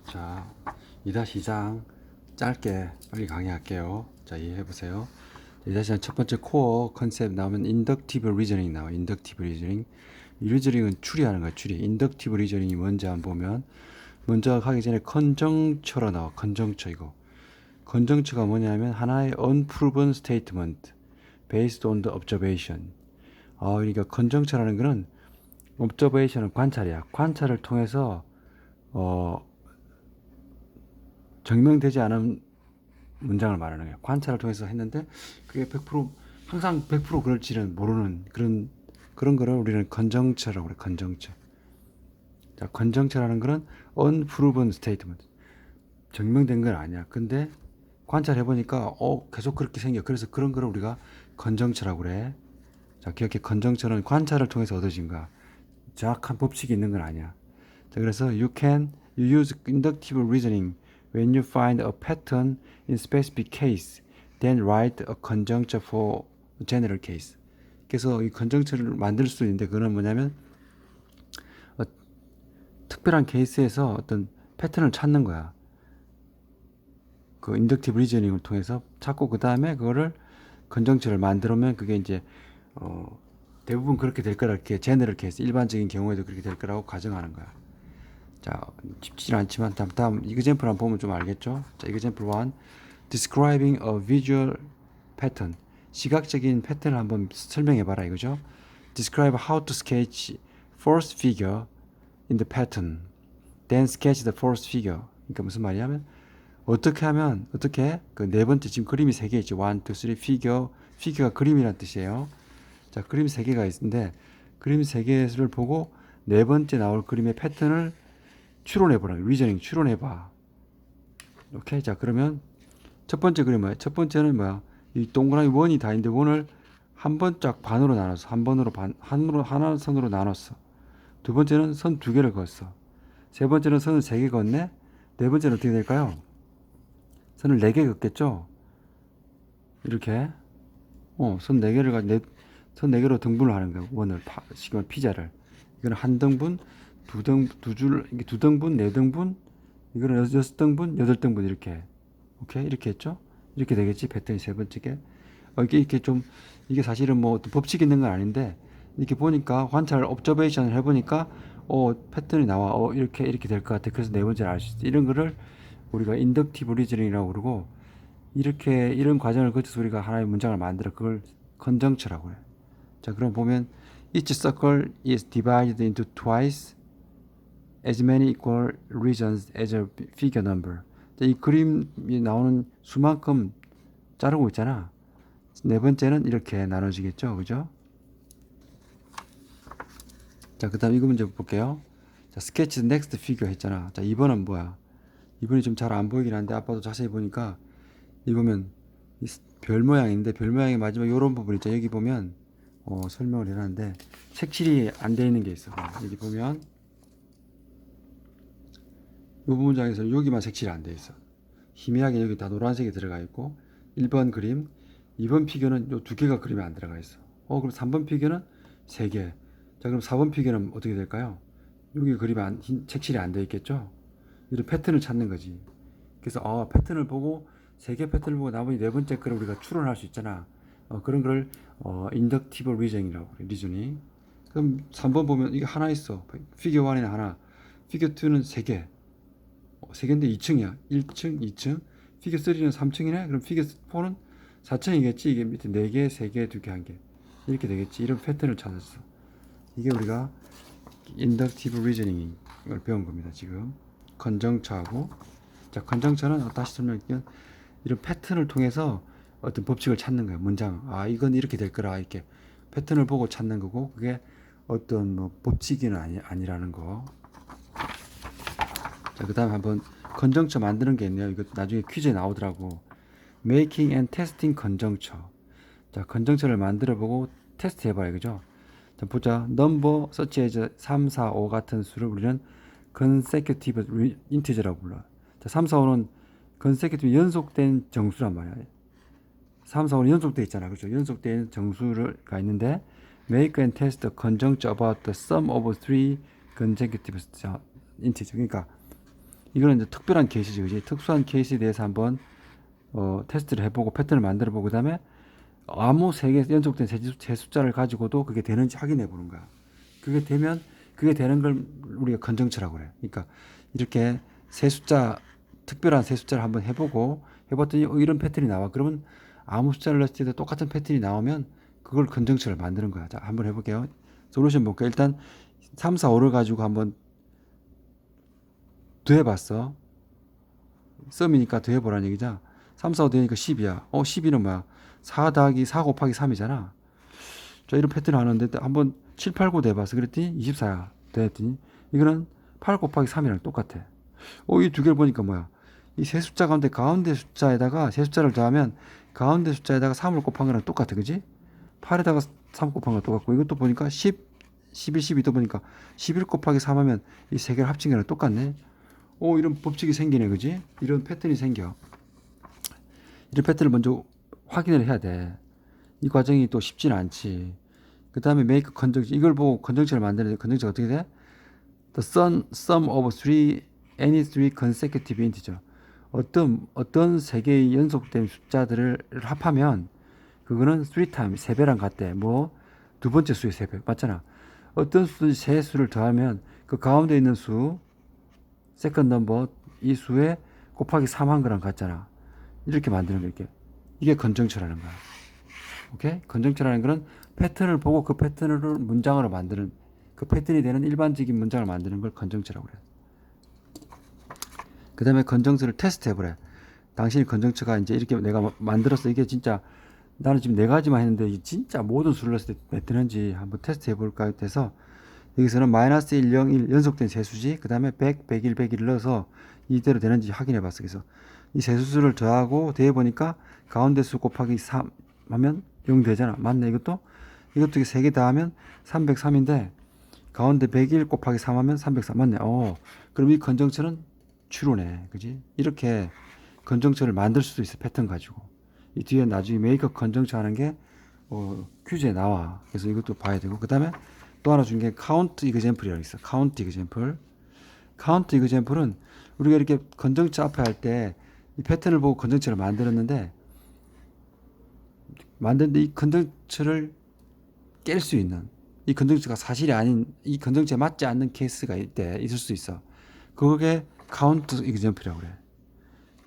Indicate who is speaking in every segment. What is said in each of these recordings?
Speaker 1: 자, 2-2장 짧게 빨리 강의할게요. 자, 이해해 보세요. 2-2장 첫 번째 코어 컨셉 나오면 인덕티브 리저닝 나와. 인덕티브 리저닝. 이 리저닝은 추리하는 거야, 추리. 인덕티브 리저닝이 뭔지 한번 보면 먼저 하기 전에 컨정처로 나와. 컨정처 이거. 컨정처가 뭐냐면 하나의 unproven statement based on the observation. 그러니까 컨정처라는 거는 observation은 관찰이야. 관찰을 통해서 증명되지 않은 문장을 말하는 거예요. 관찰을 통해서 했는데 그게 100% 항상 100% 그럴지는 모르는 그런 거를 우리는 컨정처라고 그래. 컨정처. 자, 컨정처라는 거는 unproven statement. 증명된 건 아니야. 근데 관찰해 보니까 계속 그렇게 생겨. 그래서 그런 거를 우리가 컨정처라고 그래. 자, 기억해. 컨정처는 관찰을 통해서 얻어진 거야. 정확한 법칙이 있는 건 아니야. 자, 그래서 you use inductive reasoning when you find a pattern in specific case, then write a conjuncture for general case. 그래서 이 conjuncture를 만들 수 있는데 그거는 뭐냐면 특별한 케이스에서 어떤 패턴을 찾는 거야. 그 인덕티브 리저닝을 통해서 찾고 그 다음에 그거를 conjuncture를 만들면 그게 이제 대부분 그렇게 될 거라 이렇게 제너럴 케이스 일반적인 경우에도 그렇게 될 거라고 가정하는 거야. 자, 쉽지는 않지만 다음 example 한번 보면 좀 알겠죠? 자, example 1. Describing a visual pattern. 시각적인 패턴을 한번 설명해 봐라 이거죠? Describe how to sketch fourth figure in the pattern. Then sketch the fourth figure. 그러니까 무슨 말이냐면 어떻게 하면 어떻게 그 네 번째 지금 그림이 세 개 있죠. 1, 2, 3 figure가 그림이란 뜻이에요. 자, 그림 세 개가 있는데 그림 세 개를 보고 네 번째 나올 그림의 패턴을 추론해보라. 리저닝 추론해봐. 오케이. 자, 그러면 첫 번째 그림 뭐야? 첫 번째는 뭐야? 이 동그라미 원이 다 있는데 원을 한 번 쫙 반으로 나눴어. 한 번으로 하나 선으로 나눴어. 두 번째는 선 두 개를 그었어. 세 번째는 선을 세 개 그었네. 네 번째는 어떻게 될까요? 선을 네 개 그었겠죠? 이렇게 선 네 개를 선 네 개로 등분을 하는 거야. 원을 지금 피자를. 이거는 한 등분, 이게 두 등분, 네 등분, 이거는 여섯 등분, 여덟 등분 이렇게. 오케이? 이렇게 했죠? 이렇게 되겠지? 패턴이 세 번째 게. 이게 좀, 이게 사실은 뭐 어떤 법칙이 있는 건 아닌데, 이렇게 보니까, 관찰, 옵저베이션을 해보니까, 패턴이 나와. 이렇게 될 것 같아. 그래서 네 번째를 알 수 있어. 이런 거를 우리가 인덕티브 리즈닝이라고 그러고, 이런 과정을 거쳐서 우리가 하나의 문장을 만들어. 그걸 컨정처라고 해. 자, 그럼 보면, each circle is divided into twice as many equal regions as a figure number. 이 그림이 나오는 수만큼 자르고 있잖아. 네 번째는 이렇게 나눠지겠죠. 그죠? 자, 그 다음 이거 문제 볼게요. 자, sketch the next figure 했잖아. 자, 2번은 뭐야? 2번이 좀 잘 안 보이긴 한데 아빠도 자세히 보니까 이거면 별 모양인데 별 모양의 마지막 요런 부분 있죠. 여기 보면 설명을 해놨는데 색칠이 안 돼 있는 게 있어. 여기 보면 이 부분장에서 여기만 색칠이 안 돼 있어. 희미하게 여기 다 노란색이 들어가 있고 1번 그림, 2번 피규어는 요 두 개가 그림에 안 들어가 있어. 그럼 3번 피규어는 3개. 자, 그럼 4번 피규어는 어떻게 될까요? 여기 그림에 색칠이 안 돼 있겠죠? 이런 패턴을 찾는 거지. 그래서 패턴을 보고 3개 패턴을 보고 나머지 네 번째 거를 우리가 추론할 수 있잖아. 그런 걸 인덕티브 리저닝이라고 그래. 리저닝. 그럼 3번 보면 이게 하나 있어. 피규어 1에는 하나, 피규어 2는 3개. 3개인데 2층이야. 1층, 2층. 피겨 3는 3층이네? 그럼 피겨 4는 4층이겠지? 이게 밑에 4개, 3개, 2개, 1개. 이렇게 되겠지. 이런 패턴을 찾았어. 이게 우리가 인덕티브 리저닝을 배운 겁니다. 지금. 컨정처하고. 자, 컨정처는 다시 설명드리면 이런 패턴을 통해서 어떤 법칙을 찾는 거예요. 문장. 이건 이렇게 될 거라. 이렇게 패턴을 보고 찾는 거고, 그게 어떤 뭐 법칙은 아니라는 거. 자, 그 다음에 한번 컨정처 만드는 게 있네요. 이거 나중에 퀴즈에 나오더라고. Making and testing 컨정처. 자, 컨정처를 만들어 보고 테스트 해봐요. 그죠? 자, 보자. number such as 3, 4, 5 같은 수를 우리는 consecutive integer라고 불러. 자, 3, 4, 5는 consecutive 연속된 정수란 말이야. 3, 4, 5는 연속돼 있잖아. 그죠? 연속된 정수가 있는데 make and test conjecture about the sum of three consecutive integer. 그러니까 이거는 이제 특별한 케이스지, 그지? 특수한 케이스에 대해서 한번 테스트를 해보고 패턴을 만들어보고 그다음에 아무 세 개 연속된 세 숫자를 가지고도 그게 되는지 확인해 보는 거야. 그게 되면 그게 되는 걸 우리가 건정치라고 그래. 그러니까 이렇게 세 숫자 특별한 세 숫자를 한번 해보고 해봤더니 이런 패턴이 나와. 그러면 아무 숫자를 넣었을 때도 똑같은 패턴이 나오면 그걸 건정치를 만드는 거야. 자, 한번 해볼게요. 솔루션 볼게요. 일단 3, 4, 5를 가지고 한번 더해봤어. 썸이니까 더해보라는 얘기죠. 3, 4, 5 되니까 10이야. 12는 뭐야? 4 더하기 4 곱하기 3이잖아. 자, 이런 패턴을 하는데 한번 7, 8, 9 더해봤어. 그랬더니 24야. 더했더니 이거는 8 곱하기 3이랑 똑같아. 이 두 개를 보니까 뭐야? 이 세 숫자 가운데 가운데 숫자에다가 세 숫자를 더하면 가운데 숫자에다가 3을 곱한 거랑 똑같아. 그지? 8에다가 3 곱한 거랑 똑같고 이것도 보니까 10, 11, 12도 보니까 11 곱하기 3 하면 이 세 개를 합친 거랑 똑같네. 이런 법칙이 생기네. 그지? 이런 패턴이 생겨. 이런 패턴을 먼저 확인을 해야 돼. 이 과정이 또 쉽지는 않지. 그 다음에 make 건정지. 이걸 보고 건정지를 만드는데 건정지가 어떻게 돼? The sum of any three consecutive integer. 어떤 세 개의 연속된 숫자들을 합하면 그거는 3x, 세 배랑 같대. 두 번째 수의 세 배. 맞잖아. 어떤 세 수를 더하면 그 가운데 있는 수, second number, 이 수에 곱하기 3 한 거랑 같잖아. 이렇게 만드는 거, 이렇게. 이게 건정치라는 거야. 오케이? 건정치라는 거는 패턴을 보고 그 패턴을 문장으로 만드는, 그 패턴이 되는 일반적인 문장을 만드는 걸 건정치라고 그래. 그 다음에 건정치를 테스트 해보래. 당신이 건정치가 이제 이렇게 내가 만들었어. 이게 진짜 나는 지금 네 가지만 했는데 진짜 모든 수를 넣었을 때 몇 되는지 한번 테스트 해볼까 해서 여기서는 마이너스 1, 0, 1 연속된 세수지. 그 다음에 100, 101, 101을 넣어서 이대로 되는지 확인해 봤어. 그래서 이 세수수를 더하고 더해보니까 가운데 수 곱하기 3 하면 0 되잖아. 맞네. 이것도 세 개 다 하면 303인데 가운데 101 곱하기 3 하면 303 맞네. 그럼 이 건정처는 추론해. 그지? 이렇게 건정처를 만들 수도 있어. 패턴 가지고. 이 뒤에 나중에 메이커 건정처 하는 게 퀴즈에 나와. 그래서 이것도 봐야 되고. 그 다음에 또 하나 준 게 카운트 이그젬플이라고 있어. 카운트 이그젬플. 카운트 이그젬플은 우리가 이렇게 건정처 앞에 할 때 이 패턴을 보고 건정처를 만들었는데 이 건정처를 깰 수 있는 이 건정처가 사실이 아닌 이 건정처에 맞지 않는 케이스가 있을 수 있어. 그게 카운트 이그젬플이라고 그래.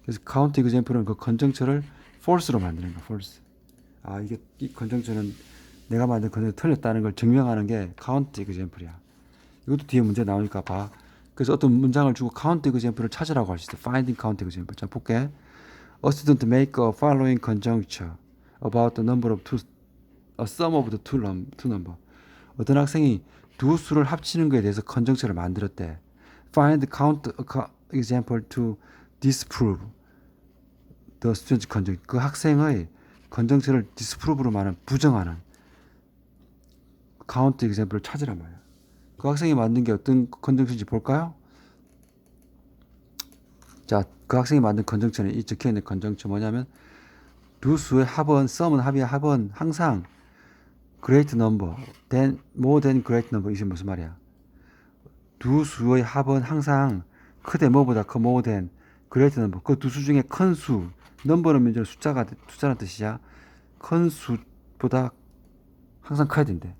Speaker 1: 그래서 카운트 이그젬플은 그 건정처를 false로 만드는 거야. false. 이게 이 건정처는 내가 만든 건정이 틀렸다는 걸 증명하는 게 카운트 이그젬플이야. 이것도 뒤에 문제 나오니까 봐. 그래서 어떤 문장을 주고 카운트 이그젬플을 찾으라고 할 수 있어. finding count example. 자, 볼게. A student make a following conjecture about the number of a sum of the two number. 어떤 학생이 두 수를 합치는 것에 대해서 컨정처를 만들었대. Find count example to disprove the student's conjecture. 그 학생의 컨정처를 disprove로 말하는 부정하는 count example을 찾으란 말이야. 그 학생이 만든 게 어떤 컨정처인지 볼까요? 자, 그 학생이 만든 건정처는 이 적혀있는 건정처 뭐냐면 두 수의 합은 sum은 합이야. 합은 항상 great number, more than great number. 이게 무슨 말이야? 두 수의 합은 항상 크대 뭐보다 크 more than great number. 그 두 수 중에 큰 수, number는 먼저 숫자라는 뜻이야. 큰 수보다 항상 커야 된대.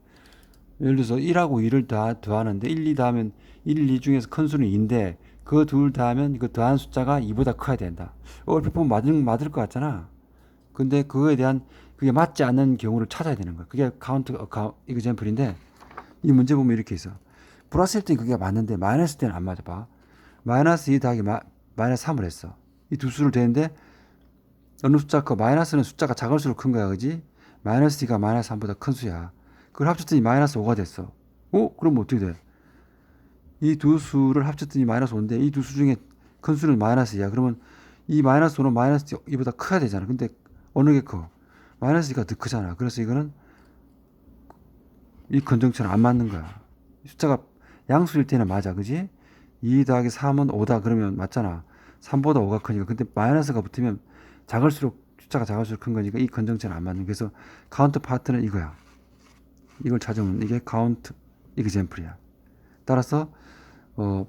Speaker 1: 예를 들어서 1하고 2를 더하는데 1, 2 더하면 1, 2 중에서 큰 수는 2인데 그 둘 더하면 그 더한 숫자가 2보다 커야 된다. 얼핏 보면 맞을 것 같잖아. 근데 그거에 대한 그게 맞지 않는 경우를 찾아야 되는 거야. 그게 카운트 이그젬플인데 이 문제 보면 이렇게 있어. 플러스일 때는 그게 맞는데 마이너스 때는 안 맞아 봐. 마이너스 2 더하기 마이너스 3을 했어. 이 두 수를 대는데 어느 숫자 커? 마이너스는 숫자가 작을수록 큰 거야. 그지? 마이너스 2가 마이너스 3보다 큰 수야. 그걸 합쳤더니 마이너스 5가 됐어. 그럼 어떻게 돼? 이 두 수를 합쳤더니 마이너스 5인데 이 두 수 중에 큰 수는 마이너스 2야. 그러면 이 마이너스 5는 마이너스 2보다 커야 되잖아. 근데 어느 게 커? 마이너스 2가 더 크잖아. 그래서 이거는 이 건정처럼 안 맞는 거야. 숫자가 양수일 때는 맞아. 그지? 2 더하기 3은 5다. 그러면 맞잖아. 3보다 5가 크니까. 근데 마이너스가 붙으면 숫자가 작을수록 큰 거니까 이 건정처럼 안 맞는. 그래서 카운트 파트는 이거야. 이걸 찾으면 이게 카운트 이그젬플이야. 따라서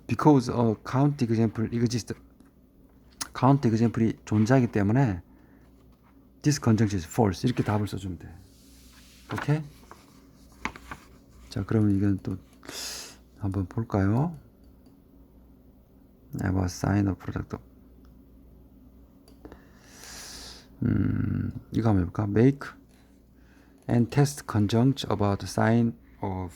Speaker 1: because count example exists. count example이 존재하기 때문에 this conjunction is false. 이렇게 답을 써주면 돼. 오케이? 자, 그러면 이건 또 한번 볼까요? Never sign a product. 이거 한번 해볼까? Make and test conjunct about sign of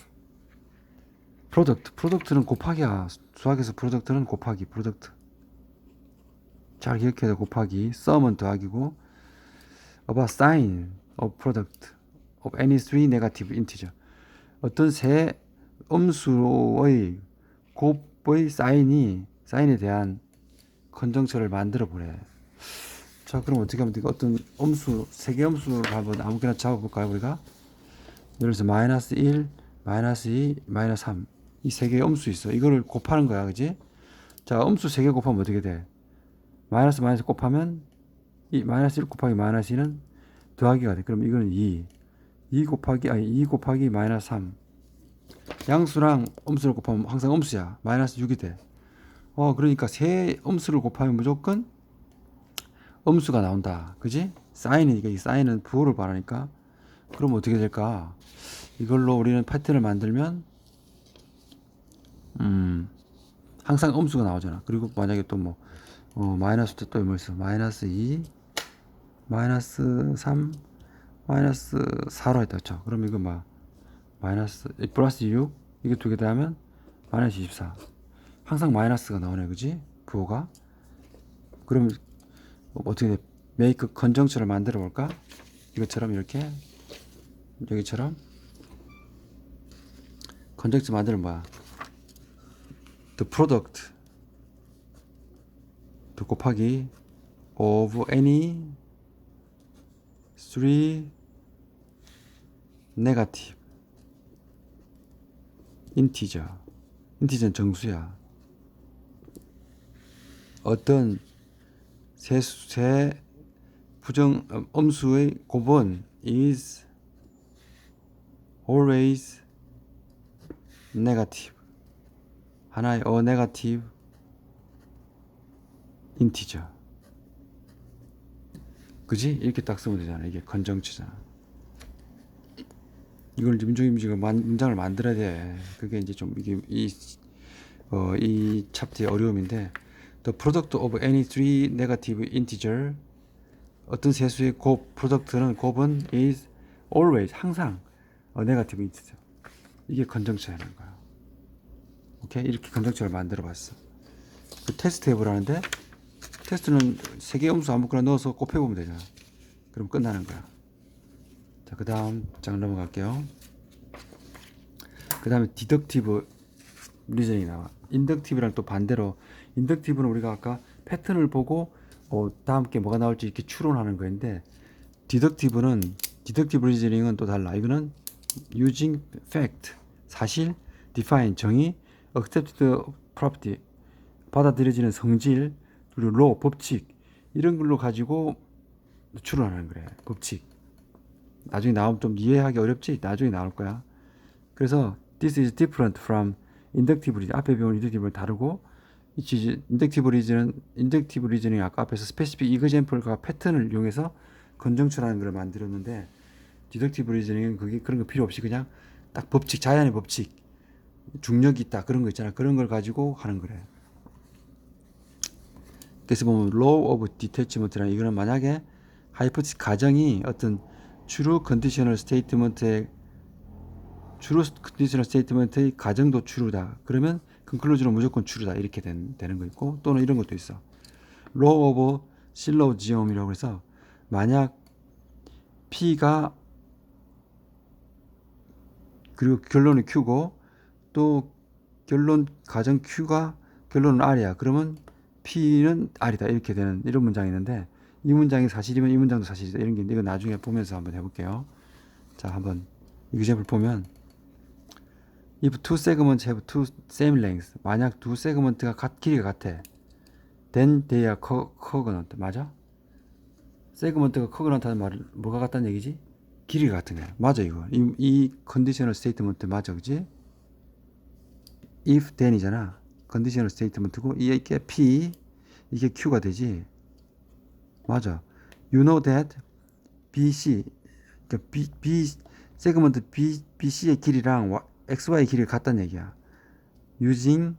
Speaker 1: product. product는 곱하기야. 수학에서 product는 곱하기. product. 잘 기억해야 돼. 곱하기. sum은 더하기고. about sign of product of any three negative integer. 어떤 세 음수의 곱의 사인에 대한 컨정처를 만들어 보래. 자, 그럼 어떻게 하면 될까? 어떤 음수, 세 개 음수를 한번 아무거나 잡아볼까요, 우리가? 예를 들어서 마이너스 1, 마이너스 2, 마이너스 3. 이 세 개의 음수 있어. 이거를 곱하는 거야, 그지? 자, 음수 세 개 곱하면 어떻게 돼? 마이너스 곱하면 이 마이너스 1 곱하기 마이너스 2는 더하기가 돼. 그럼 이거는 2 곱하기 마이너스 3. 양수랑 음수를 곱하면 항상 음수야. 마이너스 6이 돼. 그러니까 세 음수를 곱하면 무조건 음수가 나온다. 그지? 사인이니까 이 사인은 부호를 말하니까. 그럼 어떻게 될까? 이걸로 우리는 패턴을 만들면 항상 음수가 나오잖아. 그리고 만약에 또 마이너스 또 뭐 있어? 마이너스 2, 마이너스 3, 마이너스 4로 했다. 그쵸? 그럼 이거 마이너스, 플러스 6, 이게 두 개 더하면 마이너스 24. 항상 마이너스가 나오네. 그지? 부호가. 그럼 어떻게 돼? make conjunction을 만들어 볼까? 이것처럼 이렇게 여기처럼 conjunction 만들면 뭐야? the product 또 곱하기 of any three negative integer. 인티저는 정수야. 어떤 세 부정 음수의 곱은 is always negative. 하나의 negative integer. 그지? 이렇게 딱 쓰면 되잖아. 이게 건정치잖아. 이걸 문장을 만들어야 돼. 그게 이제 좀 이게 이 챕터의 어려움인데, the product of any three negative integer. 어떤 세수의 곱, 프로덕트는 곱은 is always 항상 negative integer. 이게 건정치라는 거야. 오케이? 이렇게 건정치를 만들어 봤어. 그 테스트 해보라는데, 테스트는 세 개 음수 아무거나 넣어서 곱해보면 되잖아. 그럼 끝나는 거야. 자, 그 다음 장 넘어갈게요. 그 다음에 디덕티브 리저닝이 나와. 인덕티브랑 또 반대로, 인덕티브는 우리가 아까 패턴을 보고 다음 게 뭐가 나올지 이렇게 추론하는 거인데, 디덕티브 리저닝은 또 달라. 이거는 using fact, 사실, define, 정의, accepted property, 받아들여지는 성질, 그리고 law, 법칙, 이런 걸로 가지고 추론하는 거래. 법칙. 나중에 나오면 좀 이해하기 어렵지? 나중에 나올 거야. 그래서 this is different from inductive reasoning. 앞에 배운 inductive는 다르고, inductive reasoning 아까 앞에서 specific example과 패턴을 이용해서 건정추라는 걸 만들었는데, deductive reasoning은 그런 거 필요 없이 그냥 딱 법칙, 자연의 법칙, 중력이 있다, 그런 거 있잖아. 그런 걸 가지고 하는 거래. 그래서 보면 law of detachment라는, 이거는 만약에 hypothesis 가정이 어떤 true conditional statement의 가정도 true다. 그러면 conclusion은 무조건 true다. 이렇게 되는 거 있고, 또는 이런 것도 있어. law of syllogism이라고 해서, 만약 P가, 그리고 결론은 Q고, 또 결론 가정 Q가 결론은 R이야. 그러면 P는 R이다. 이렇게 되는 이런 문장이 있는데, 이 문장이 사실이면 이 문장도 사실이다. 이런 게 있는데, 이거 나중에 보면서 한번 해볼게요. 자, 한번 example 보면, if two segments have two same lengths. 만약 두 세그먼트가 길이가 같아. then they are congruent. 맞아? 세그먼트가 congruent하는 말은 뭐가 같다는 얘기지? 길이가 같은 거야. 맞아, 이거. 이 conditional statement 맞아, 그지? if then이잖아. 컨디셔널 스테이트먼트고 이게 P 이게 Q가 되지. 맞아. You know that BC 그러니까 B 세그먼트 BC의 길이랑 XY 길이가 같다는 얘기야. Using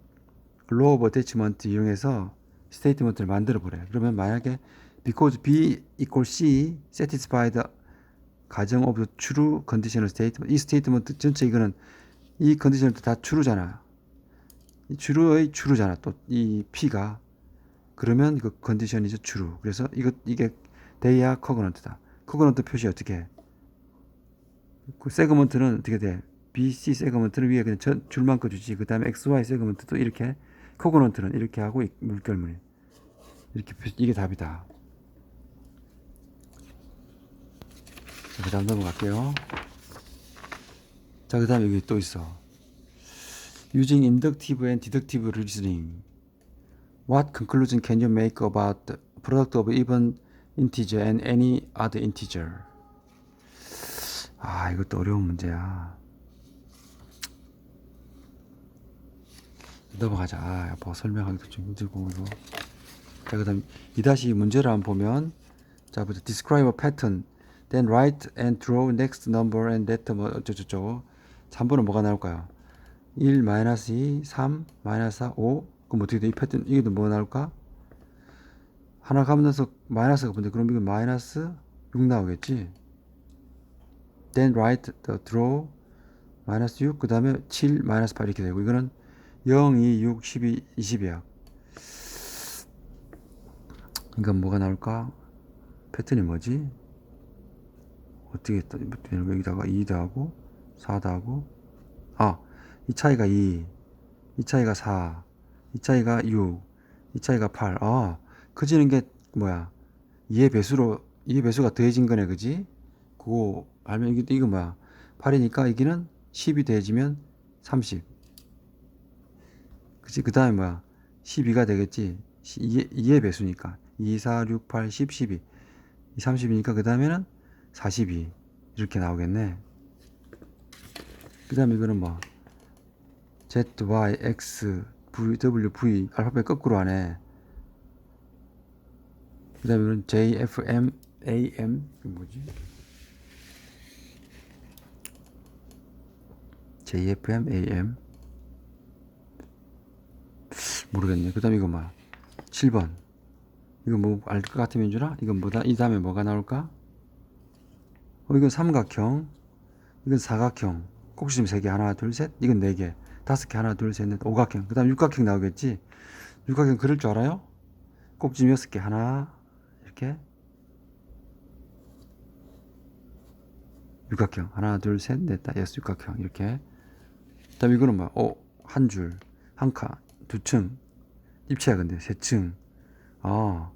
Speaker 1: law of attachment 이용해서 스테이트먼트를 만들어 보래. 그러면 만약에 because B equals C satisfy the 가정 of the true conditional statement. 이 스테이트먼트 전체 이거는 이 컨디션도 다 true잖아. 이 true의 true잖아. 또 이 P가 그러면 그 컨디션이죠 true. 그래서 이게 they are congruent다. congruent 표시 어떻게 해? 그 세그먼트는 어떻게 돼? BC 세그먼트는 위에 그냥 줄만 꺼주지. 그 다음에 XY 세그먼트도 이렇게 congruent는 이렇게 하고 물결무늬 이렇게 표시, 이게 답이다. 그 다음 넘어갈게요. 자, 그 다음에 여기 또 있어. Using inductive and deductive reasoning, what conclusion can you make about the product of even integer and any other integer? 아, 이것도 어려운 문제야. 넘어가자. 아, 뭐 설명하기도 좀 힘들고 이거. 자, 그다음 2-2 문제를 한번 보면, 자, 보자. Describe a pattern, then write and draw next number and that 뭐 어쩌고저쩌고. 3번은 뭐가 나올까요? 1, 마이너스 2, 3, 마이너스 4, 5. 그럼 어떻게 돼? 이 패턴, 이게 뭐 나올까? 하나 가면서 마이너스가 뭔데? 그럼 이거 마이너스 6 나오겠지? Then write the draw 마이너스 6, 그 다음에 7, 마이너스 8 이렇게 되고, 이거는 0, 2, 6, 12, 20이야. 이건 뭐가 나올까? 패턴이 뭐지? 어떻게 여기다가 2 더하고 4 더하고, 아, 이 차이가 2, 이 차이가 4, 이 차이가 6, 이 차이가 8. 아, 커지는 게 뭐야? 2의 배수가 더해진 거네, 그지? 그거 알면 이거 뭐야? 8이니까 여기는 10이 더해지면 30. 그치? 그 다음에 뭐야? 12가 되겠지? 2의 배수니까. 2, 4, 6, 8, 10, 12. 30이니까 그 다음에는 42. 이렇게 나오겠네. 그 다음에 이거는 뭐? Z, Y, X, V, W, V. 알파벳 거꾸로 하네. 그 다음에 이건 J, F, M, A, M. 이게 뭐지? J, F, M, A, M. 모르겠네. 그 다음에 이거 뭐야? 7번. 이거 뭐 알 것 같으면 주라? 이건 뭐다? 이 다음에 뭐가 나올까? 이건 삼각형. 이건 사각형. 꼭지점 3개. 하나, 둘, 셋. 이건 4개. 5개. 하나, 둘, 셋, 넷. 오각형. 그 다음 육각형 나오겠지? 육각형 그릴 줄 알아요? 꼭지점 6개. 하나, 이렇게. 육각형. 하나, 둘, 셋, 넷, 다, 여섯. 육각형. 이렇게. 그 다음 이거는 뭐야? 한 줄. 한 칸. 2층. 입체야, 근데. 3층. 아.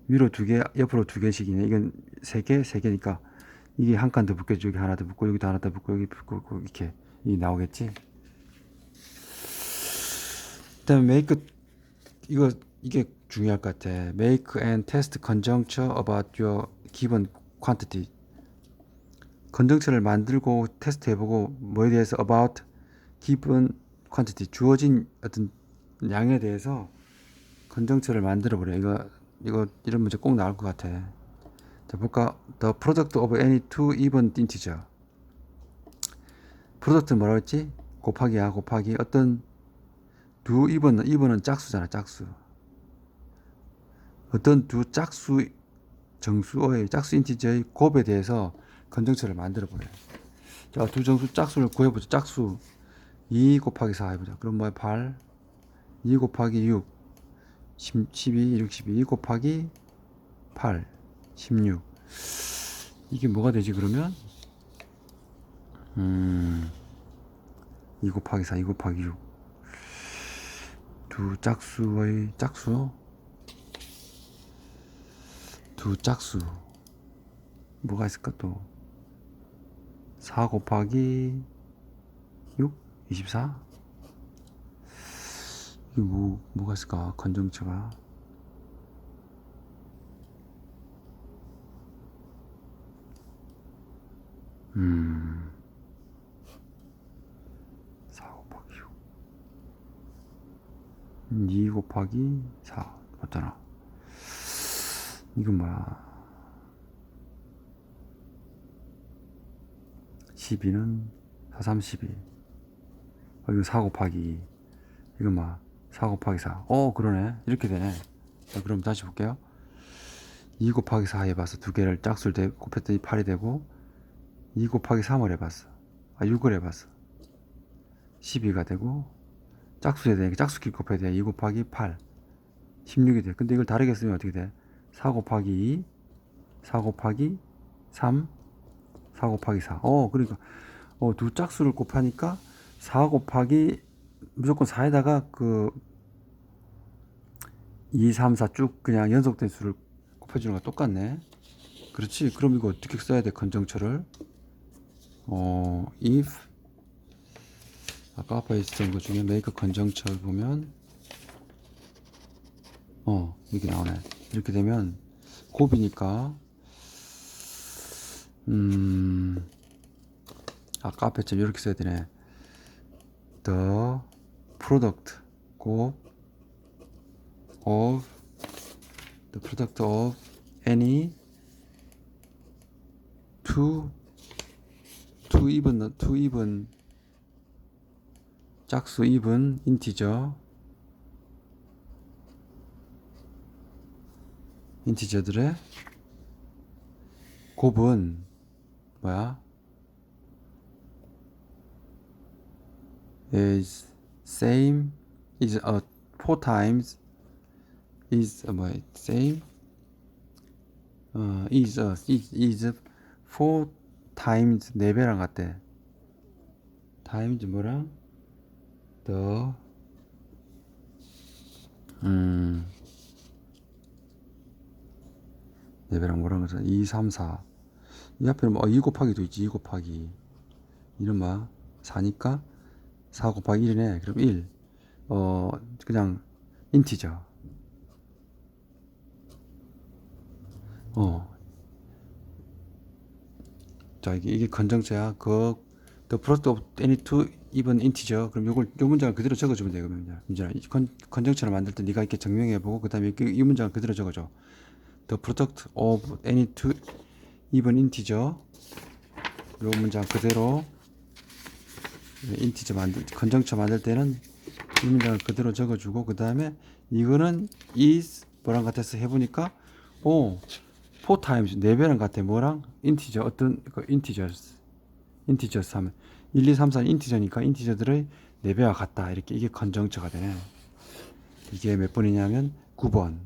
Speaker 1: 위로 2개, 옆으로 2개씩이네. 이건 3개, 3개니까 이게 한 칸 더 붙겠죠. 여기 하나 더 붙고, 여기도 하나 더 붙고, 여기 붙고, 이렇게 이 나오겠지. 그다음에 make 이게 중요할 것 같아. Make and test conjecture about your given quantity. 건정체를 만들고 테스트 해보고 뭐에 대해서 about given quantity 주어진 어떤 양에 대해서 건정체를 만들어 버려. 이거 이런 문제 꼭 나올 것 같아. 자, 볼까? The product of any two even integer. 프로덕트는 뭐라고 했지? 곱하기야, 곱하기 어떤 두 even은 짝수잖아, 짝수. 어떤 두 짝수 정수의 짝수 인티저의 곱에 대해서 건정체를 만들어 보래. 자, 두 정수 짝수를 구해보자. 짝수 2 곱하기 4 해보자. 그럼 뭐야? 8, 2 곱하기 6, 12, 62 곱하기 8, 16. 이게 뭐가 되지 그러면? 2 곱하기 4, 2 곱하기 6. 두 짝수의 짝수? 두 짝수. 뭐가 있을까 또? 4 곱하기 6? 24? 이게 뭐가 있을까? 건정체가. 4 곱하기 6. 2 곱하기 4 맞잖아. 이건 뭐야? 12는 4, 3, 12. 이거 4 곱하기 2. 이건 뭐야? 4 곱하기 4. 그러네. 이렇게 되네. 자, 그럼 다시 볼게요. 2 곱하기 4 해봤어. 두 개를 짝수를 곱했더니 8이 되고, 2 곱하기 3을 해봤어. 6을 해봤어. 12가 되고, 짝수 해야 되니까 짝수끼리 곱해야 돼. 2 곱하기 8. 16이 돼. 근데 이걸 다르게 쓰면 어떻게 돼? 4 곱하기 2, 4 곱하기 3, 4 곱하기 4. 그러니까, 두 짝수를 곱하니까 4 곱하기, 무조건 4에다가 2, 3, 4 쭉 그냥 연속된 수를 곱해주는 거 똑같네. 그렇지. 그럼 이거 어떻게 써야 돼? 건정처를. if 아까 앞에 있었던 것 중에 make 건정처 보면 이렇게 나오네. 이렇게 되면 곱이니까 아까 앞에처럼 이렇게 써야 되네. the product 곱 of the product of any two even 짝수 even 인티저들의 곱은 뭐야? is same is 4 times is same is 4 times 4배랑 같대. times 뭐랑 the 4배랑 뭐랑 그래서 2, 3, 4. 이 앞에는 2 곱하기도 있지. 2 곱하기 이런 뭐 4니까 4 곱하기 1이네. 그럼 1 그냥 인티저. 자, 이게 건정체야. the product of any two even integer. 그럼 요 문장을 그대로 적어주면 돼. 그러면 이제 건정체를 만들 때 네가 이렇게 증명해보고, 그 다음에 이 문장을 그대로 적어줘. the product of any two even integer. 요 문장 그대로 건정체 만들 때는 이 문장을 그대로 적어주고, 그 다음에 이거는 is 뭐랑 같아서 해보니까 4 times 4배랑 같아. 뭐랑? 인티저. 어떤 인티저스 하면 1, 2, 3, 4는 인티저니까 인티저들의 4배와 같다. 이렇게 이게 건정처가 되네. 이게 몇 번이냐면 9번.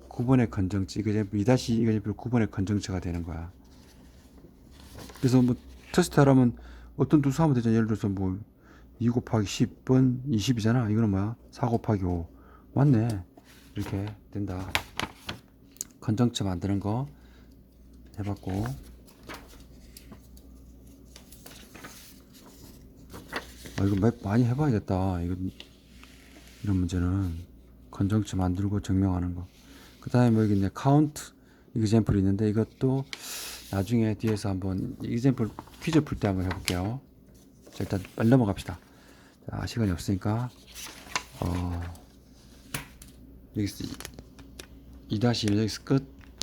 Speaker 1: 9번의 건정처. 이거 9번의 건정처가 되는 거야. 그래서 테스트 하려면 어떤 두 수 하면 되잖아. 예를 들어서 2 곱하기 10번 20이잖아. 이거는 뭐야? 4 곱하기 5. 맞네. 이렇게 된다. 건정처 만드는 거 해봤고, 이거 많이 해봐야겠다. 이런 문제는 건정처 만들고 증명하는 거. 그 다음에 여기 있네. 카운트 example 있는데, 이것도 나중에 뒤에서 한번 example 퀴즈 풀 때 한번 해볼게요. 자, 일단 빨리 넘어갑시다. 자, 시간이 없으니까 여기서 2-1 여기서 끝.